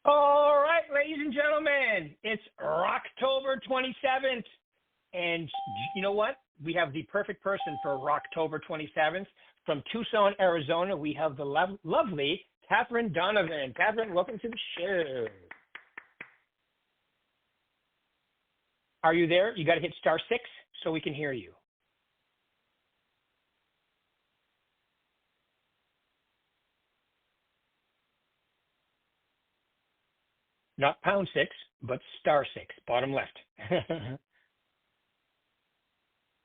All right, ladies and gentlemen, it's Rocktober 27th. And you know what? We have the perfect person for Rocktober 27th. From Tucson, Arizona, we have the lovely Catherine Donovan. Catherine, welcome to the show. Are you there? You got to hit *6 so we can hear you. Not #6, but *6, bottom left.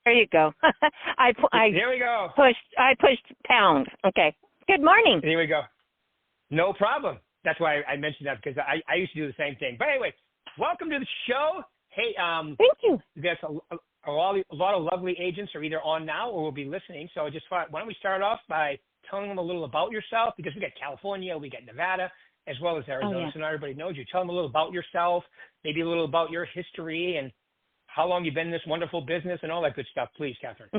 There you go. There we go. I pushed pound. Okay. Good morning. There we go. No problem. That's why I mentioned that, because I used to do the same thing. But anyway, welcome to the show. Hey, Thank you. there's a lot of lovely agents are either on now or will be listening. So I just thought, why don't we start off by telling them a little about yourself, because we got California, we got Nevada, as well as Arizona. Oh, yeah. So not everybody knows you. Tell them a little about yourself, maybe a little about your history and how long you've been in this wonderful business and all that good stuff. Please, Catherine.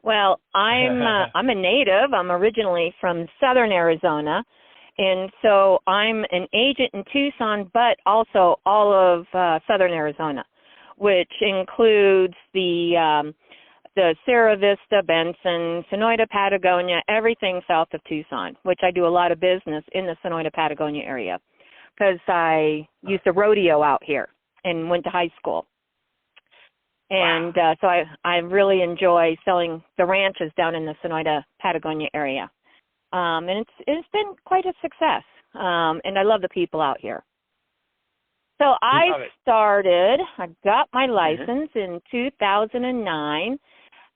Well, I'm a native. I'm originally from Southern Arizona, and so I'm an agent in Tucson, but also all of Southern Arizona, which includes the Sierra Vista, Benson, Sonoyta, Patagonia, everything south of Tucson, which I do a lot of business in the Sonoyta, Patagonia area, because I used to rodeo out here and went to high school. And so I really enjoy selling the ranches down in the Sonoyta, Patagonia area. And it's been quite a success. And I love the people out here. So I got my license in 2009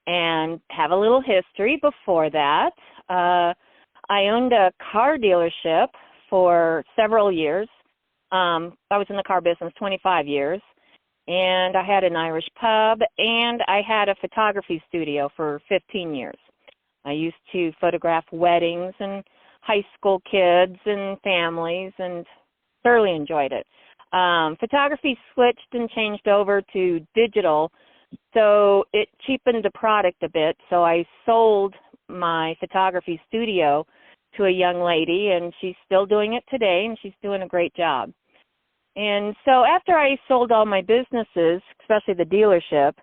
and have a little history before that. I owned a car dealership for several years. I was in the car business 25 years. And I had an Irish pub, and I had a photography studio for 15 years. I used to photograph weddings and high school kids and families, and thoroughly enjoyed it. Photography switched and changed over to digital, so it cheapened the product a bit. So I sold my photography studio to a young lady, and she's still doing it today, and she's doing a great job. And so after I sold all my businesses, especially the dealership,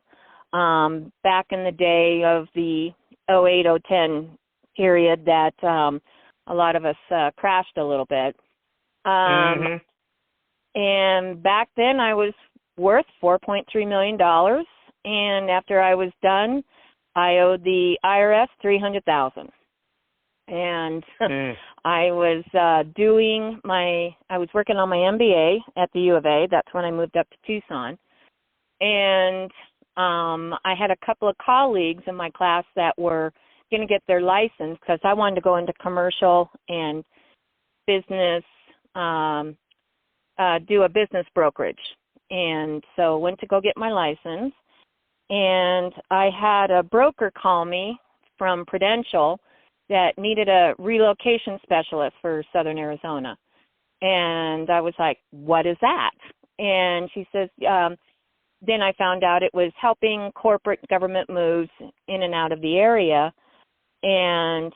back in the day of the 2008-2010 period that a lot of us crashed a little bit. And back then I was worth $4.3 million. And after I was done, I owed the IRS $300,000. And I was I was working on my MBA at the U of A. That's when I moved up to Tucson. And I had a couple of colleagues in my class that were going to get their license because I wanted to go into commercial and business, do a business brokerage. And so went to go get my license. And I had a broker call me from Prudential that needed a relocation specialist for Southern Arizona. And I was like, what is that? And she says, then I found out it was helping corporate government moves in and out of the area. And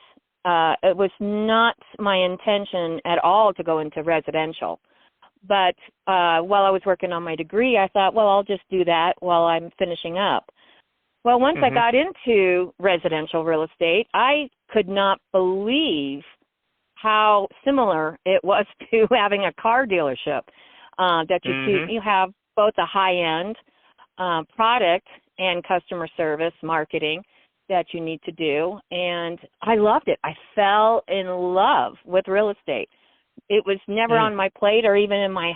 it was not my intention at all to go into residential. But while I was working on my degree, I thought, well, I'll just do that while I'm finishing up. Well, once I got into residential real estate, I could not believe how similar it was to having a car dealership. That you have both a high-end product and customer service marketing that you need to do, and I loved it. I fell in love with real estate. It was never on my plate or even in my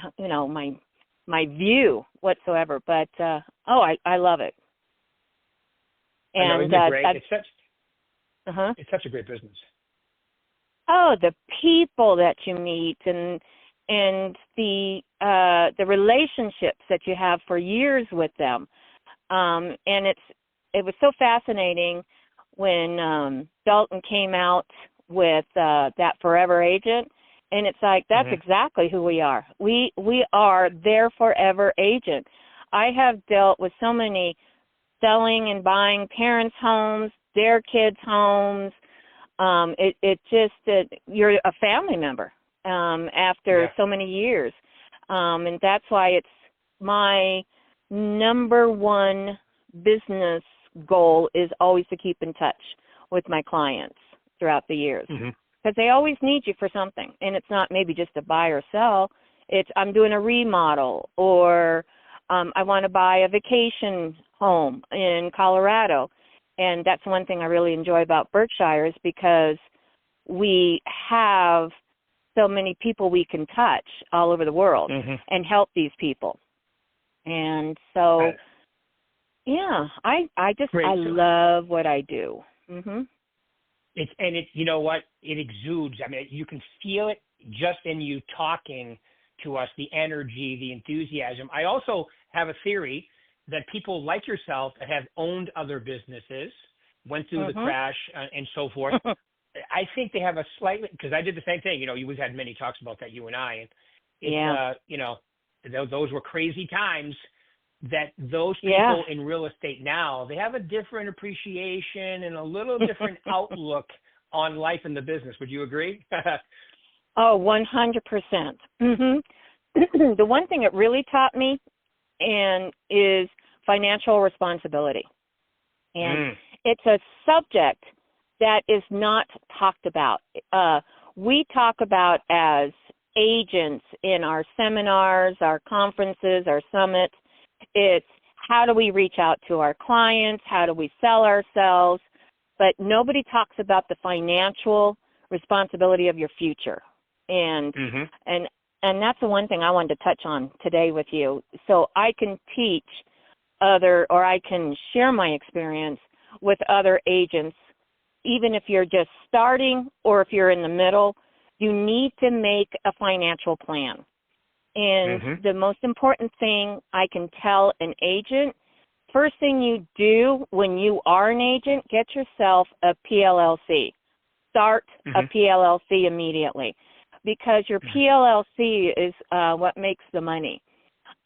my view whatsoever. But I love it. And isn't it great? It's such a great business. Oh, the people that you meet and the relationships that you have for years with them. And it was so fascinating when Dalton came out with that Forever Agent. And it's like, that's exactly who we are. We are their forever agent. I have dealt with so many selling and buying parents' homes, their kids' homes. You're a family member. after so many years. And that's why it's my number one business goal is always to keep in touch with my clients throughout the years. Because they always need you for something. And it's not maybe just to buy or sell. It's I'm doing a remodel, or I want to buy a vacation home in Colorado. And that's one thing I really enjoy about Berkshire is because we have so many people we can touch all over the world and help these people. And so, yeah, I love what I do. It's you know what, it exudes. I mean, you can feel it just in you talking to us, the energy, the enthusiasm. I also have a theory that people like yourself that have owned other businesses, went through the crash and so forth. I think they have a slightly, because I did the same thing. You know, we've had many talks about that, you and I. And it's, you know, those were crazy times. That those people in real estate now, they have a different appreciation and a little different outlook on life in the business. Would you agree? Oh, 100%. The one thing it really taught me is financial responsibility. And it's a subject that is not talked about. We talk about as agents in our seminars, our conferences, our summits. It's how do we reach out to our clients? How do we sell ourselves? But nobody talks about the financial responsibility of your future. And that's the one thing I wanted to touch on today with you. So I can teach or I can share my experience with other agents. Even if you're just starting or if you're in the middle, you need to make a financial plan. And the most important thing I can tell an agent, first thing you do when you are an agent, get yourself a PLLC. Start a PLLC immediately, because your PLLC is what makes the money,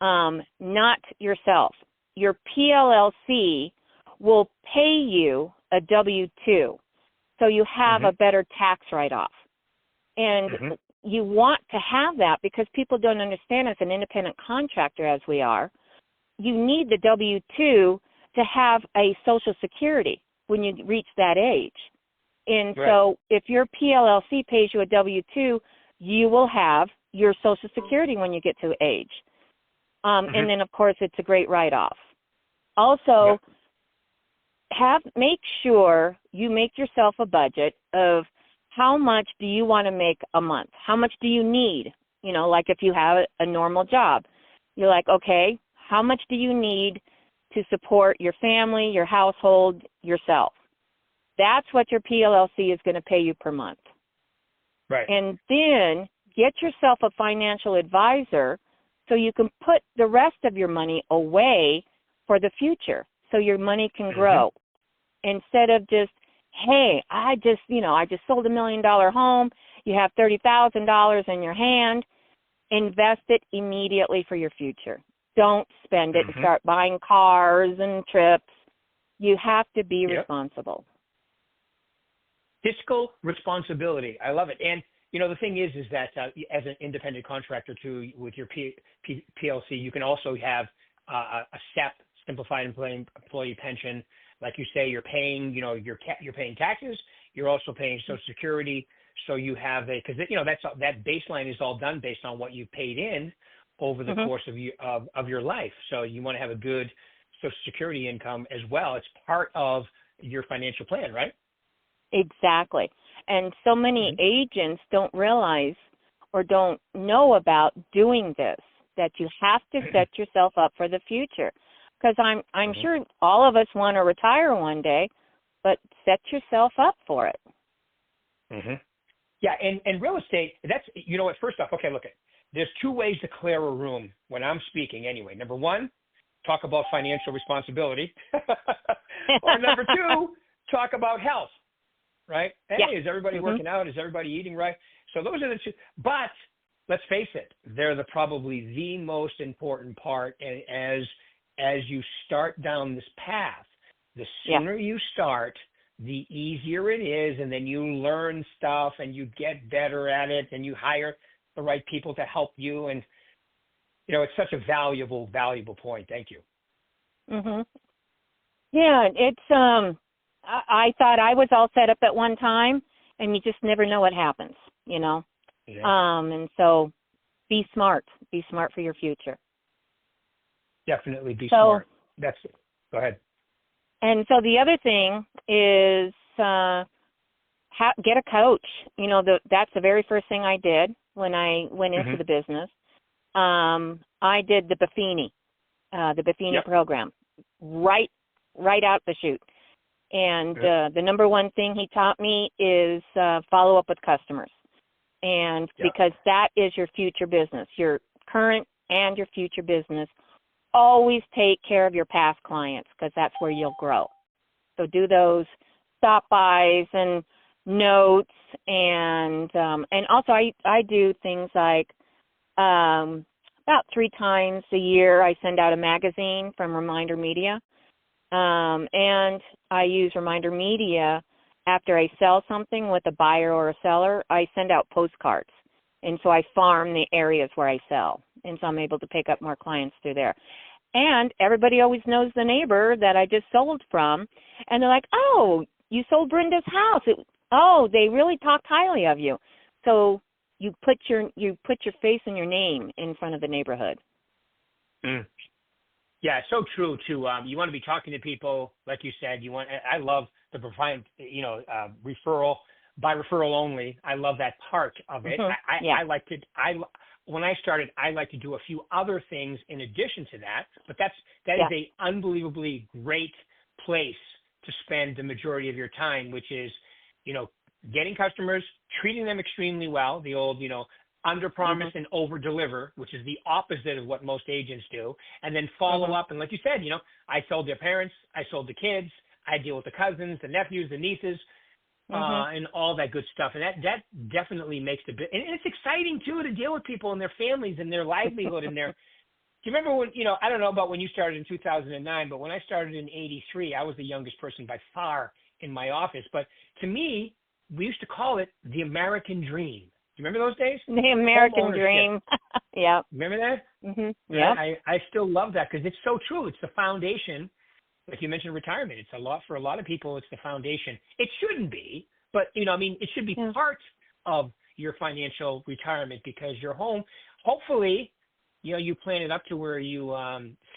not yourself. Your PLLC will pay you a W-2, so you have a better tax write-off. And you want to have that because people don't understand, as an independent contractor as we are, you need the W-2 to have a Social Security when you reach that age. And so if your PLLC pays you a W-2, you will have your Social Security when you get to age. And then, of course, it's a great write-off. Also, make sure you make yourself a budget of how much do you want to make a month? How much do you need? You know, like if you have a normal job, you're like, okay, how much do you need to support your family, your household, yourself? That's what your PLLC is going to pay you per month. Right. And then get yourself a financial advisor so you can put the rest of your money away for the future so your money can grow. Instead of just, hey, I just sold $1 million home. You have $30,000 in your hand. Invest it immediately for your future. Don't spend it and start buying cars and trips. You have to be responsible. Fiscal responsibility. I love it. And, you know, the thing is that as an independent contractor too, with your PLC, you can also have a SEP, simplified employee pension. Like you say, you're paying, you know, you're paying taxes. You're also paying Social Security. So you have because you know that baseline is all done based on what you paid in over the course of your life. So you want to have a good Social Security income as well. It's part of your financial plan, right? Exactly. And so many agents don't realize or don't know about doing this, that you have to set yourself up for the future. Because I'm sure all of us want to retire one day, but set yourself up for it. Yeah, and real estate, that's, you know what, first off, okay, look, there's two ways to clear a room when I'm speaking anyway. Number one, talk about financial responsibility. Or number two, talk about health, right? Hey, is everybody working out? Is everybody eating right? So those are the two. But let's face it, they're probably the most important part. And as you start down this path, the sooner you start, the easier it is. And then you learn stuff and you get better at it and you hire the right people to help you. And, it's such a valuable point. Thank you. Mhm. Yeah, it's I thought I was all set up at one time, and you just never know what happens, Yeah. And so be smart for your future. Definitely be smart. Go ahead. And so the other thing is get a coach. That's the very first thing I did when I went into the business. I did the Buffini Yep. program, right out the chute. And the number one thing he taught me is follow up with customers. And because that is your future business, your current and your future business, always take care of your past clients because that's where you'll grow. So do those stop-bys and notes. And also I do things like about 3 times a year I send out a magazine from Reminder Media. And I use Reminder Media after I sell something with a buyer or a seller. I send out postcards. And so I farm the areas where I sell. And so I'm able to pick up more clients through there. And everybody always knows the neighbor that I just sold from. And they're like, oh, you sold Brenda's house. They really talked highly of you. So you put your face and your name in front of the neighborhood. Yeah, so true too. You want to be talking to people, like you said. I love the referral by referral only. I love that part of it. When I started, I like to do a few other things in addition to that. But that is a unbelievably great place to spend the majority of your time, which is, getting customers, treating them extremely well. The old, under promise and over deliver, which is the opposite of what most agents do, and then follow up. And like you said, I sold their parents, I sold the kids, I deal with the cousins, the nephews, the nieces, and all that good stuff. And that definitely makes and it's exciting too to deal with people and their families and their livelihood and their. Do you remember when, I don't know about when you started in 2009, but when I started in 83, I was the youngest person by far in my office. But to me, we used to call it the American dream. Do you remember those days? The American dream. Yeah. Remember that? Mm-hmm. Yeah. I still love that because it's so true. It's the foundation. Like you mentioned, retirement. It's for a lot of people. It's the foundation. It shouldn't be, but it should be part of your financial retirement because your home. Hopefully, you plan it up to where you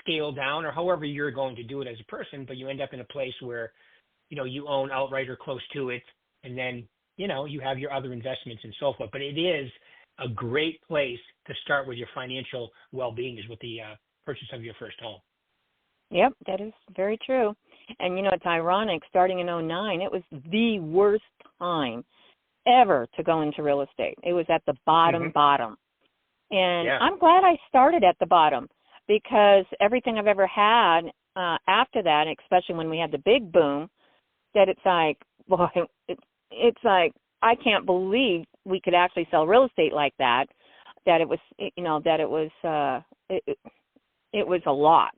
scale down or however you're going to do it as a person, but you end up in a place where you own outright or close to it, and then you have your other investments and so forth. But it is a great place to start with your financial well-being is with the purchase of your first home. Yep, that is very true. And, it's ironic, starting in 2009, it was the worst time ever to go into real estate. It was at the bottom. And I'm glad I started at the bottom because everything I've ever had after that, especially when we had the big boom, that it's like, boy, it's like, I can't believe we could actually sell real estate like that, that it was, it was a lot.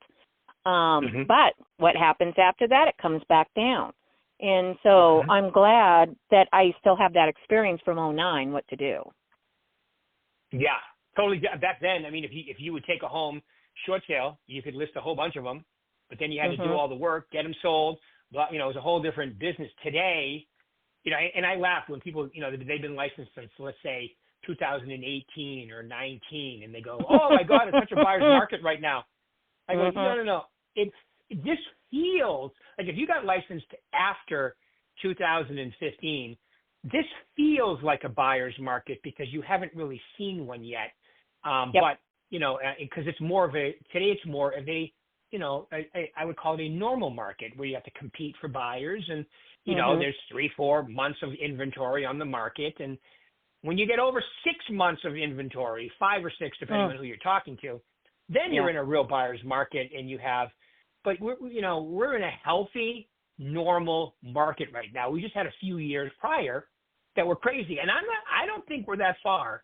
But what happens after that, it comes back down. And so I'm glad that I still have that experience from 2009, what to do. Yeah, totally. Back then, if you would take a home short sale, you could list a whole bunch of them, but then you had to do all the work, get them sold. But, it was a whole different business. Today, and I laugh when people, they've been licensed since, let's say, 2018 or 19, and they go, oh, my God, it's such a buyer's market right now. I go, no. This feels like if you got licensed after 2015, this feels like a buyer's market because you haven't really seen one yet. But, because it's more of today it's more of a, I would call it a normal market where you have to compete for buyers and, there's 3-4 months of inventory on the market. And when you get over 6 months of inventory, 5 or 6, depending on who you're talking to, then you're in a real buyer's market and but we're in a healthy, normal market right now. We just had a few years prior that were crazy. And I don't think we're that far.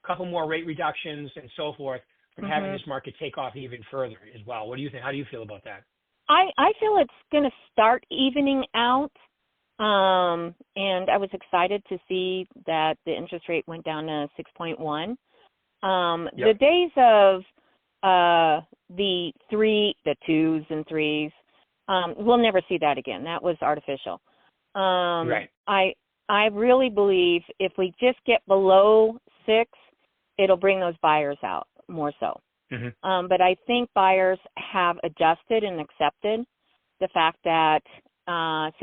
A couple more rate reductions and so forth from having this market take off even further as well. What do you think? How do you feel about that? I feel it's going to start evening out. And I was excited to see that the interest rate went down to 6.1. The days of the twos and threes, we'll never see that again. That was artificial. Right. I really believe if we just get below 6, it'll bring those buyers out more so. Mm-hmm. But I think buyers have adjusted and accepted the fact that 6%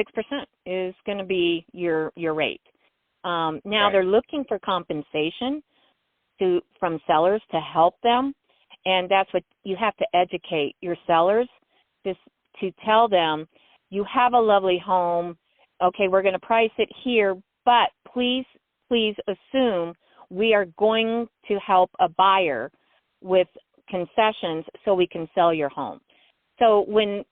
is going to be your rate. Now they're looking for compensation from sellers to help them, and that's what you have to educate your sellers to tell them, you have a lovely home. Okay, we're going to price it here, but please assume we are going to help a buyer with concessions so we can sell your home. So when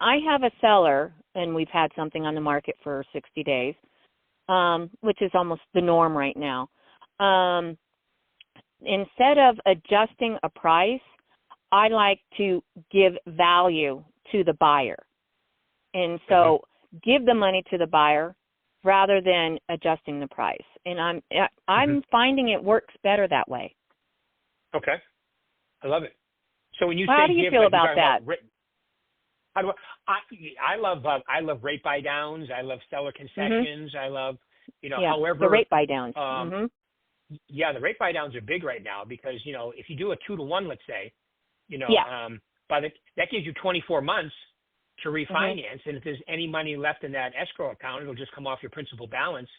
I have a seller, and we've had something on the market for 60 days, which is almost the norm right now, instead of adjusting a price, I like to give value to the buyer. And so give the money to the buyer rather than adjusting the price. And I'm finding it works better that way. Okay. I love it. So when you how say do you feel about that? I love rate buy downs. I love seller concessions. I love, however. The rate buy downs. Yeah, the rate buy downs are big right now because, if you do a 2-to-1, let's say, that gives you 24 months to refinance. And if there's any money left in that escrow account, it'll just come off your principal balance.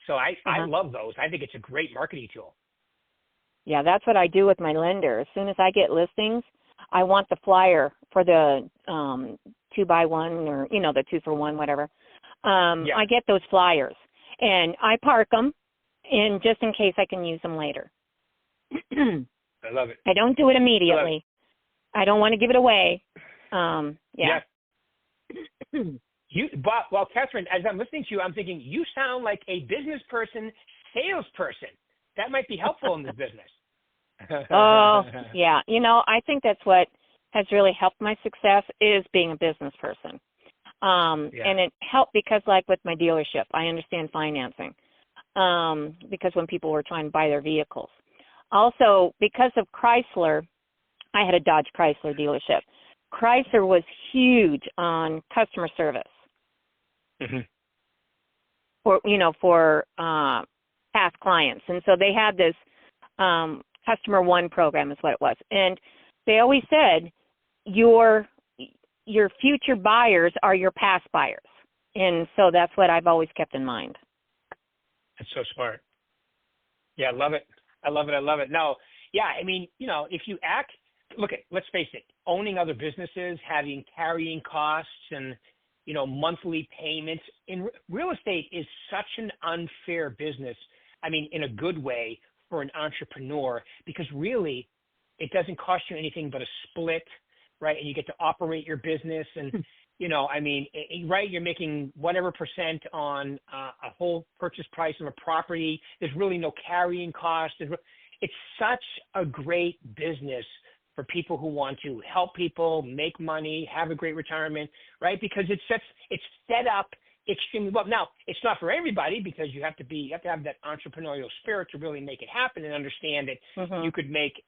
So I love those. I think it's a great marketing tool. Yeah, that's what I do with my lender. As soon as I get listings, I want the flyer for the 2-by-1 or, the 2-for-1, whatever. I get those flyers and I park them just in case I can use them later. I love it. I don't do it immediately. I don't want to give it away. Well, Catherine, as I'm listening to you, I'm thinking you sound like a business person, salesperson. That might be helpful in this business. Oh, yeah. I think that's what has really helped my success is being a business person. And it helped because, like with my dealership, I understand financing because when people were trying to buy their vehicles. Also, because of Chrysler, I had a Dodge Chrysler dealership. Chrysler was huge on customer service. For past clients. And so they had this Customer One program is what it was. And they always said your future buyers are your past buyers. And so that's what I've always kept in mind. That's so smart. Yeah, I love it. I love it. No, yeah, I mean, if you let's face it, owning other businesses, having carrying costs and, monthly payments in real estate is such an unfair business. I mean, in a good way for an entrepreneur, because really it doesn't cost you anything but a split, right? And you get to operate your business and, you're making whatever percent on a whole purchase price of a property. There's really no carrying cost. It's such a great business for people who want to help people, make money, have a great retirement, right? Because it's set up extremely well. Now, it's not for everybody because you have to have that entrepreneurial spirit to really make it happen and understand that you could make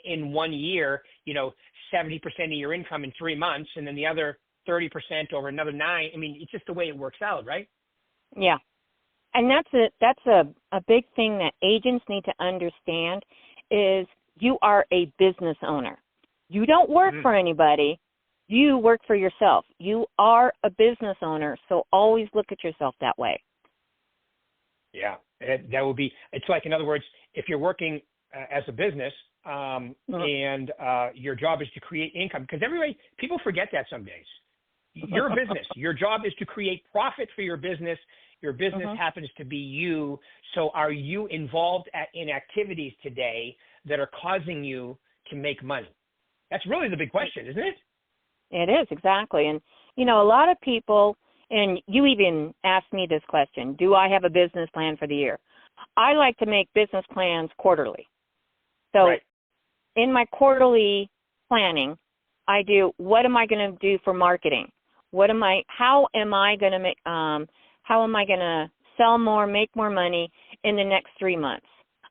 in 1 year, 70% of your income in 3 months and then the other 30% over another 9. I mean, it's just the way it works out, right? Yeah. And that's a big thing that agents need to understand is you are a business owner. You don't work for anybody. You work for yourself. You are a business owner, so always look at yourself that way. Yeah, that would be, it's like, in other words, if you're working as a business and your job is to create income, because people forget that some days. You're a business. Your job is to create profit for your business. Your business happens to be you. So are you involved in activities today that are causing you to make money? That's really the big question, isn't it? It is, exactly. And, a lot of people, and you even asked me this question, do I have a business plan for the year? I like to make business plans quarterly. So in my quarterly planning, I do, what am I going to do for marketing? How am I going to how am I going to sell more, make more money in the next 3 months?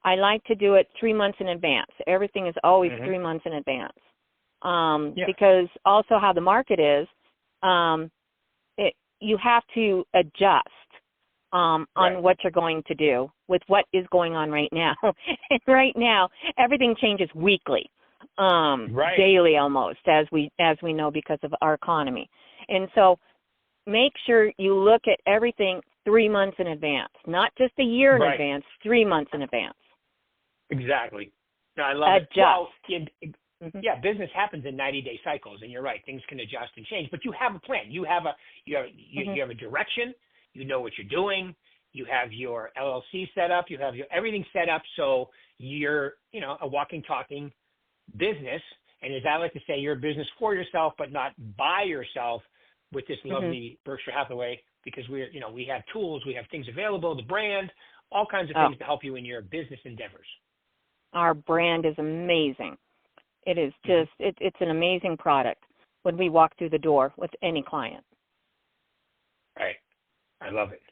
I like to do it 3 months in advance. Everything is always 3 months in advance. Because also how the market is, you have to adjust on what you're going to do with what is going on right now. And right now, everything changes weekly, daily almost, as we know because of our economy. And so make sure you look at everything 3 months in advance, not just a year in advance, 3 months in advance. Exactly. No, I love it. Well, business happens in 90-day cycles, and you're right. Things can adjust and change, but you have a plan. You have a direction. You know what you're doing. You have your LLC set up. You have everything set up so you're, a walking, talking business. And as I like to say, you're a business for yourself, but not by yourself with this lovely Berkshire Hathaway, because we have tools, we have things available, the brand, all kinds of things to help you in your business endeavors. Our brand is amazing. It is just, it's an amazing product when we walk through the door with any client. Right. I love it.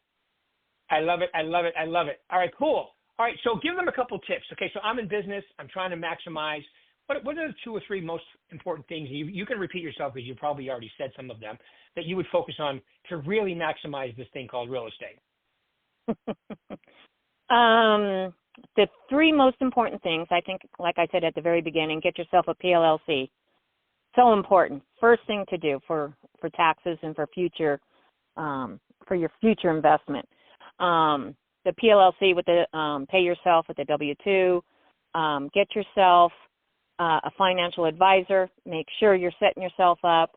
I love it. I love it. I love it. All right, cool. All right, so give them a couple tips. Okay, so I'm in business. I'm trying to maximize. What are the 2 or 3 most important things? You can repeat yourself because you probably already said some of them that you would focus on to really maximize this thing called real estate. The 3 most important things, I think, like I said at the very beginning, get yourself a PLLC. So important. First thing to do for taxes and for your future investment. The PLLC with the pay yourself with the W-2. Get yourself a financial advisor. Make sure you're setting yourself up.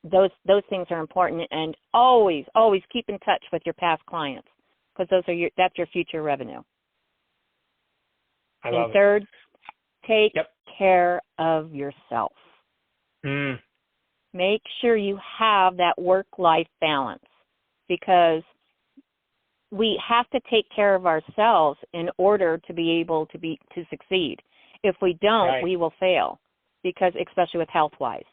Those things are important, and always keep in touch with your past clients, because that's your future revenue. And third, take care of yourself. Make sure you have that work-life balance, because we have to take care of ourselves in order to be able to succeed. If we don't, we will fail, because especially with health-wise.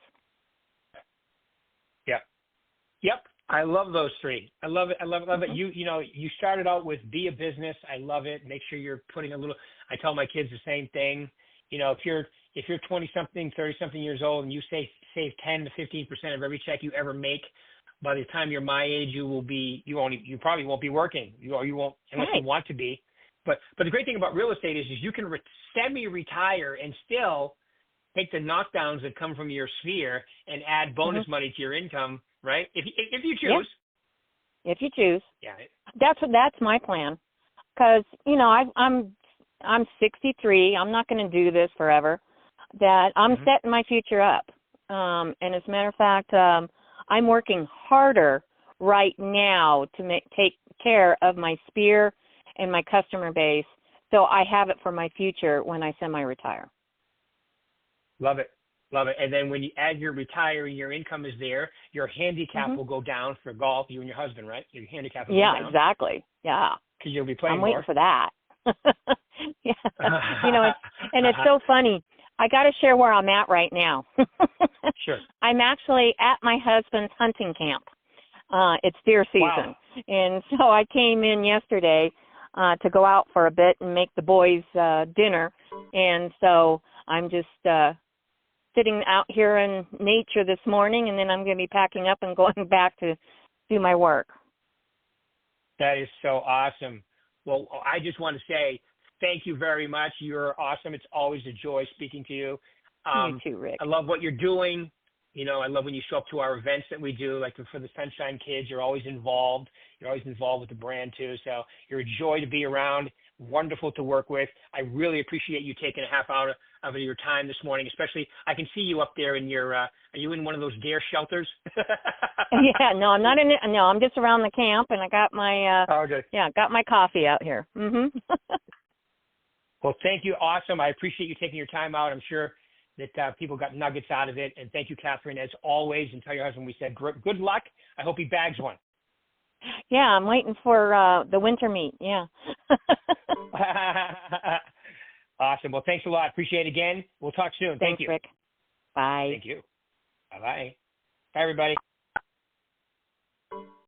Yep. I love those 3. I love it. I love it. You started out with be a business. I love it. Make sure you're putting a little. I tell my kids the same thing. If you're 20-something, 30-something years old, and you save 10 to 15% of every check you ever make, by the time you're my age, you probably won't be working. You won't, unless you want to be. But the great thing about real estate is you can semi-retire and still take the knockdowns that come from your sphere and add bonus money to your income, right? If you choose. Yeah. If you choose. Yeah. That's my plan, because I'm 63. I'm not going to do this forever. That I'm setting my future up. And as a matter of fact, I'm working harder right now to take care of my sphere and my customer base, so I have it for my future when I semi-retire. Love it. Love it. And then when you add your retire, your income is there, your handicap will go down for golf, you and your husband, right? Your handicap will go down. Yeah, exactly. Yeah. Because you'll be playing I'm waiting more. for that. It's so funny. I got to share where I'm at right now. Sure. I'm actually at my husband's hunting camp. It's deer season. Wow. And so I came in yesterday to go out for a bit and make the boys dinner. And so I'm just sitting out here in nature this morning, and then I'm going to be packing up and going back to do my work. That is so awesome. Well, I just want to say thank you very much. You're awesome. It's always a joy speaking to you. You too, Rick. I love what you're doing. I love when you show up to our events that we do, like for the Sunshine Kids. You're always involved. You're always involved with the brand too. So you're a joy to be around. Wonderful to work with. I really appreciate you taking a half hour of your time this morning. Especially, I can see you up there in your. Are you in one of those deer shelters? Yeah, no, I'm not in it. No, I'm just around the camp, and I got my. Got my coffee out here. Well, thank you. Awesome. I appreciate you taking your time out. I'm sure that people got nuggets out of it. And thank you, Catherine, as always. And tell your husband we said good luck. I hope he bags one. Yeah, I'm waiting for the winter meat. Yeah. Awesome. Well, thanks a lot. Appreciate it again. We'll talk soon. Thanks, Thank you. Rick. Bye. Thank you. Bye-bye. Bye, everybody.